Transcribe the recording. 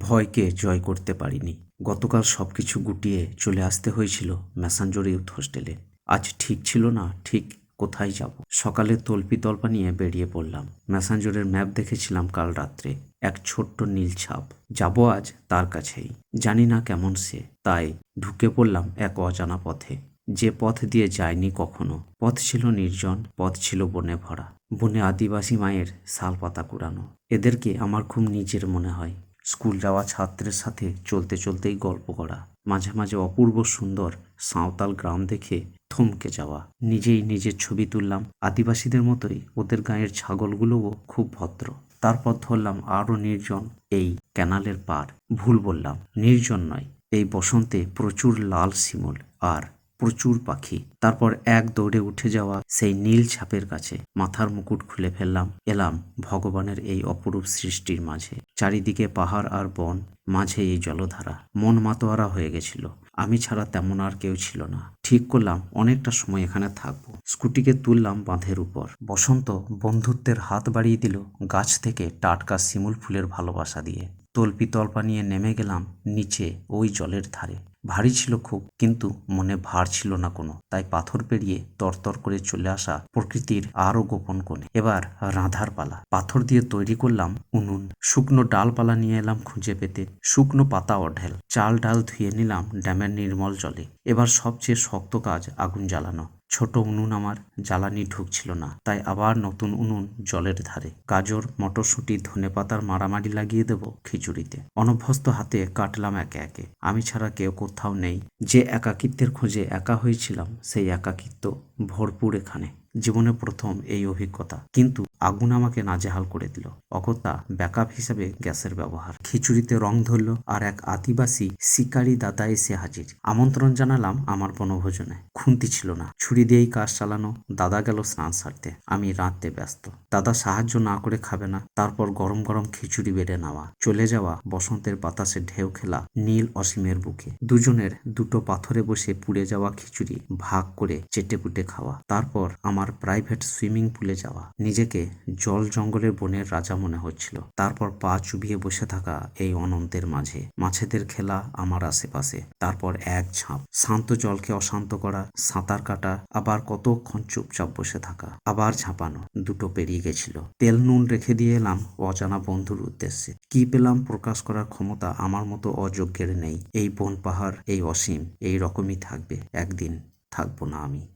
ভয়কে জয় করতে পারিনি। গতকাল সবকিছু গুটিয়ে চলে আসতে হয়েছিল ম্যাসাঞ্জোর ইউথ হোস্টেলে। আজ ঠিক ছিল না ঠিক কোথায় যাব। সকালে তল্পি-তল্পা নিয়ে বেরিয়ে পড়লাম। ম্যাসাঞ্জোরের ম্যাপ দেখেছিলাম কাল রাত্রে। এক ছোট্ট নীল ছাপ। যাব আজ তার কাছেই। জানি না কেমন সে, তাই ঢুকে পড়লাম এক অজানা পথে। যে পথ দিয়ে যায়নি কখনো। পথ ছিল নির্জন, পথ ছিল বনে ভরা। বনে আদিবাসী মায়ের শাল পাতা কুড়ানো। এদেরকে আমার খুব নিজের মনে হয়। স্কুল যাওয়া ছাত্রের সাথে চলতে চলতেই গল্প করা, মাঝে মাঝে অপূর্ব সুন্দর সাঁওতাল গ্রাম দেখে থমকে যাওয়া। নিজেই নিজের ছবি তুললাম। আদিবাসীদের মতোই ওদের গাঁয়ের ছাগলগুলোও খুব ভদ্র। তারপর ধরলাম আরও নির্জন এই ক্যানালের পার। ভুল বললাম, নির্জন নয়। এই বসন্তে প্রচুর লাল শিমুল আর প্রচুর পাখি। তারপর এক দৌড়ে উঠে যাওয়া সেই নীল ছাপের কাছে। মাথার মুকুট খুলে ফেললাম। এলাম ভগবানের এই অপরূপ সৃষ্টির মাঝে। চারিদিকে পাহাড় আর বন, মাঝে এই জলধারা। মন মাতোয়ারা হয়ে গেছিল। আমি ছাড়া তেমন আর কেউ ছিল না। ঠিক করলাম অনেকটা সময় এখানে থাকবো। স্কুটিকে তুললাম বাঁধের উপর। বসন্ত বন্ধুত্বের হাত বাড়িয়ে দিল গাছ থেকে টাটকা শিমুল ফুলের ভালোবাসা দিয়ে। তল্পি-তল্পা নিয়ে নেমে গেলাম নিচে ওই জলের ধারে। ভারী ছিল খুব, কিন্তু মনে ভার ছিল না কোনো। তাই পাথর পেরিয়ে তরতর করে চলে আসা প্রকৃতির আরও গোপন কোণে। এবার রাঁধার পালা। পাথর দিয়ে তৈরি করলাম উনুন। শুকনো ডালপালা নিয়ে এলাম খুঁজে পেতে। শুকনো পাতা অঢেল। চাল ডাল ধুয়ে নিলাম ড্যামের নির্মল জলে। এবার সবচেয়ে শক্ত কাজ আগুন জ্বালানো। ছোট উনুন আমার, জ্বালানি ঢুকছিল না। তাই আবার নতুন উনুন জলের ধারে। গাজর, মটরশুঁটি, ধনেপাতার মারামারি লাগিয়ে দেব খিচুড়িতে। অনভ্যস্ত হাতে কাটলাম একে একে। আমি ছাড়া কেউ কোথাও নেই। যে একাকিত্বের খোঁজে একা হয়েছিলাম, সেই একাকিত্ব ভরপুর এখানে। জীবনে প্রথম এই অভিজ্ঞতা। কিন্তু আগুন আমাকে নাজেহাল করে দিল। অগত্যা ব্যাকআপ হিসেবে গ্যাসের ব্যবহার। খিচুড়িতে রং ধরল আর এক আদিবাসী শিকারি দাদা এসে হাজির। আমন্ত্রণ জানালাম আমার বনভোজনে। খুন্তি ছিল না, ছুরি দিয়েই কাজ চালানো। দাদা গেল স্নান সারতে, আমি রাঁধতে ব্যস্ত। দাদা সাহায্য না করে খাবে না। তারপর গরম গরম খিচুড়ি বেড়ে নেওয়া, চলে যাওয়া বসন্তের বাতাসে ঢেউ খেলা নীল অসীমের বুকে। দুজনের দুটো পাথরে বসে পুড়ে যাওয়া খিচুড়ি ভাগ করে চেটেপুটে খাওয়া। তারপর আমার প্রাইভেট সুইমিং পুলে যাওয়া। নিজেকে জল জঙ্গলের বনের রাজা মনে হচ্ছিল। তারপর পা চুবিয়ে বসে থাকা এই অনন্তের মাঝে। মাছেদের খেলা আমার আশেপাশে। তারপর এক ঝাঁপ। শান্ত জলকে অশান্ত করা, সাঁতার কাটা, আবার কতক্ষণ চুপচাপ বসে থাকা, আবার ঝাঁপানো। দুটো পেরিয়ে গেছিল। তেল নুন রেখে দিয়ে এলাম অজানা বন্ধুর উদ্দেশ্যে। কি পেলাম প্রকাশ করার ক্ষমতা আমার মতো অযোগ্যের নেই। এই বন পাহাড়, এই অসীম এই রকমই থাকবে। একদিন থাকবো না আমি।